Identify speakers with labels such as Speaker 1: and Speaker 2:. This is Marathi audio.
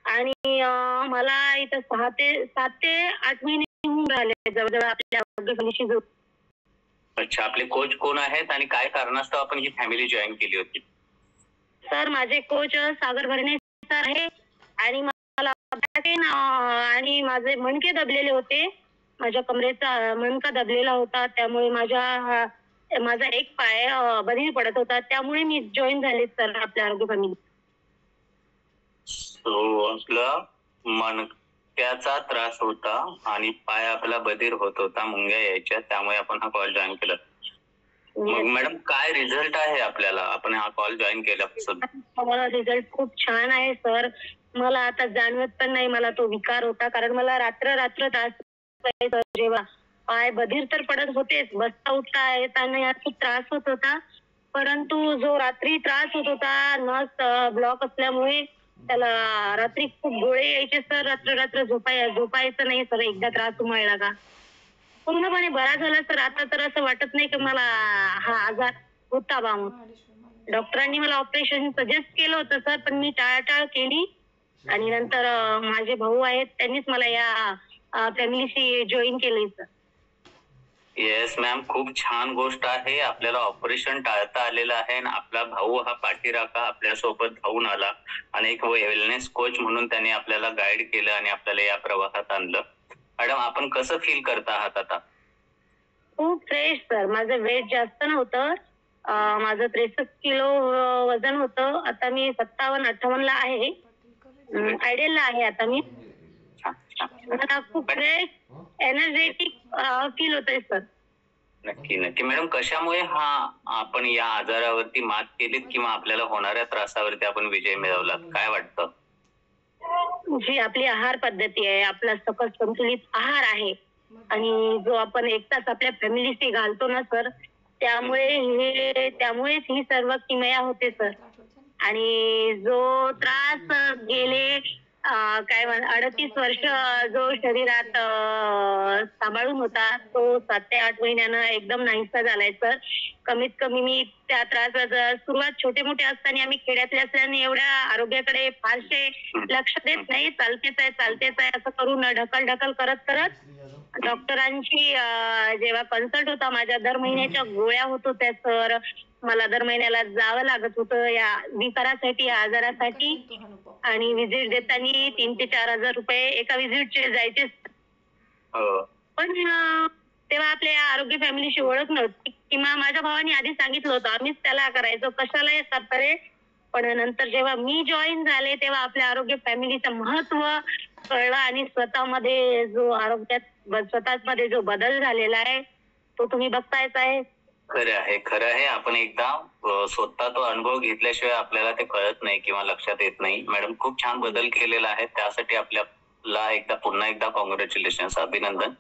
Speaker 1: आणि मला इथं 7 ते 8 महिने होऊन राहिले जवळ-जवळ आपल्या आरोग्य फॅमिलीशी जोड.
Speaker 2: अच्छा, आपले कोच कोण आहेत आणि काय कारणास्तव आपण ही फॅमिली जॉइन केली होती?
Speaker 1: सर माझे कोच सागर भरणे सर आहे आणि मला बॅक आणि माझे मणके दबलेले होते. माझ्या कमरेचा मणका दबलेला होता. त्यामुळे माझा एक पाय बधीर पडत होता. त्यामुळे मी जॉइन झाले सर आपल्या आरोग्य फॅमिली.
Speaker 2: सो आपला मणक्याचा त्रास होता आणि पाय आपला बधीर होत होता, मुंग्या यायच्या, त्यामुळे आपण हा कॉल जॉइन केला. मग मॅडम काय रिझल्ट आहे आपल्याला आपण हा कॉल जॉइन केल्यापासून?
Speaker 1: मला रिझल्ट खूप छान आहे सर. मला आता जाणवत पण नाही मला तो विकार होता, कारण मला रात्र त्रास व्हायचा. जेव्हा पाय बधीर तर पडत होतेच, बसता उठता येताना खूप त्रास होत होता. परंतु जो रात्री त्रास होत होता, नस ब्लॉक असल्यामुळे त्याला रात्री खूप गोळे यायचे सर. रात्र झोपायचं नाही सर. एकदा त्रास उमळला का पूर्णपणे बरा झाला सर. आता तर असं वाटत नाही की मला हा आजार होता बा म्हणून. डॉक्टरांनी मला ऑपरेशन सजेस्ट केलं होतं सर, पण मी टाळाटाळ केली. आणि नंतर माझे भाऊ आहेत, त्यांनीच मला या फॅमिलीशी जॉईन केलंय सर.
Speaker 2: येस मॅम, खूप छान गोष्ट आहे. आपल्याला ऑपरेशन टाळता आलेलं आहे आणि आपला भाऊ हा पाठीराखा आपल्यासोबत धावून आला आणि एक वेलनेस कोच म्हणून त्याने आपल्याला गाईड केलं आणि आपल्याला या प्रवाहात आणलं. मॅडम, आपण कसं फील करता आहात आता?
Speaker 1: खूप फ्रेश सर. माझं वेट जास्त नव्हतं. माझं 63 किलो वजन होतं. आता मी 57-58 ला आहे. आयडियलला आहे आता मी. मला खूप फ्रेश, एनर्जेटिक फील होतंय सर.
Speaker 2: नक्की नक्की मॅडम, कशामुळे आपण या आजारावरती मात केलीत किंवा आपल्याला होणाऱ्या त्रासावरती आपण विजय मिळवलात, काय वाटतं?
Speaker 1: जी आपली आहार पद्धती आहे, आपला सकस संतुलित आहार आहे आणि जो आपण एक तास आपल्या फॅमिलीशी घालतो ना सर, त्यामुळेच ही सर्व किमया होते सर. आणि जो त्रास गेले 38 वर्ष जो शरीरात सांभाळून होता, तो 7 ते 8 महिन्यानं एकदम नाहीसा झालाय सर. कमीत कमी मी त्या त्रासाचा सुरुवात छोटे-मोठे असताना आम्ही खेड्यातले असल्याने एवढ्या आरोग्याकडे फारसे लक्ष देत नाही. चालतेच आहे असं करून ढकल करत डॉक्टरांची जेव्हा कन्सल्ट होता माझ्या, दर महिन्याच्या गोळ्या होत होत्या सर. मला दर महिन्याला जावं लागत होतं या विकारासाठी, या आजारासाठी. आणि व्हिजिट देताना 3,000 ते 4,000 रुपये एका व्हिजिटचे जायचे. पण तेव्हा आपल्या आरोग्य फॅमिलीशी ओळख नव्हती किंवा माझ्या भावाने आधी सांगितलं होतं, आम्हीच त्याला करायचो, कशाला हे करता रे. पण नंतर जेव्हा मी जॉईन झाले तेव्हा आपल्या आरोग्य फॅमिलीचं महत्व कळलं आणि स्वतःमध्ये जो बदल झालेला आहे तो तुम्ही बघतायच आहे.
Speaker 2: खरं आहे. आपण एकदा स्वतः तो अनुभव घेतल्याशिवाय आपल्याला ते कळत नाही किंवा लक्षात येत नाही. मॅडम, खूप छान बदल केलेला आहे, त्यासाठी आपल्याला पुन्हा एकदा कॉंग्रॅच्युलेशन, अभिनंदन.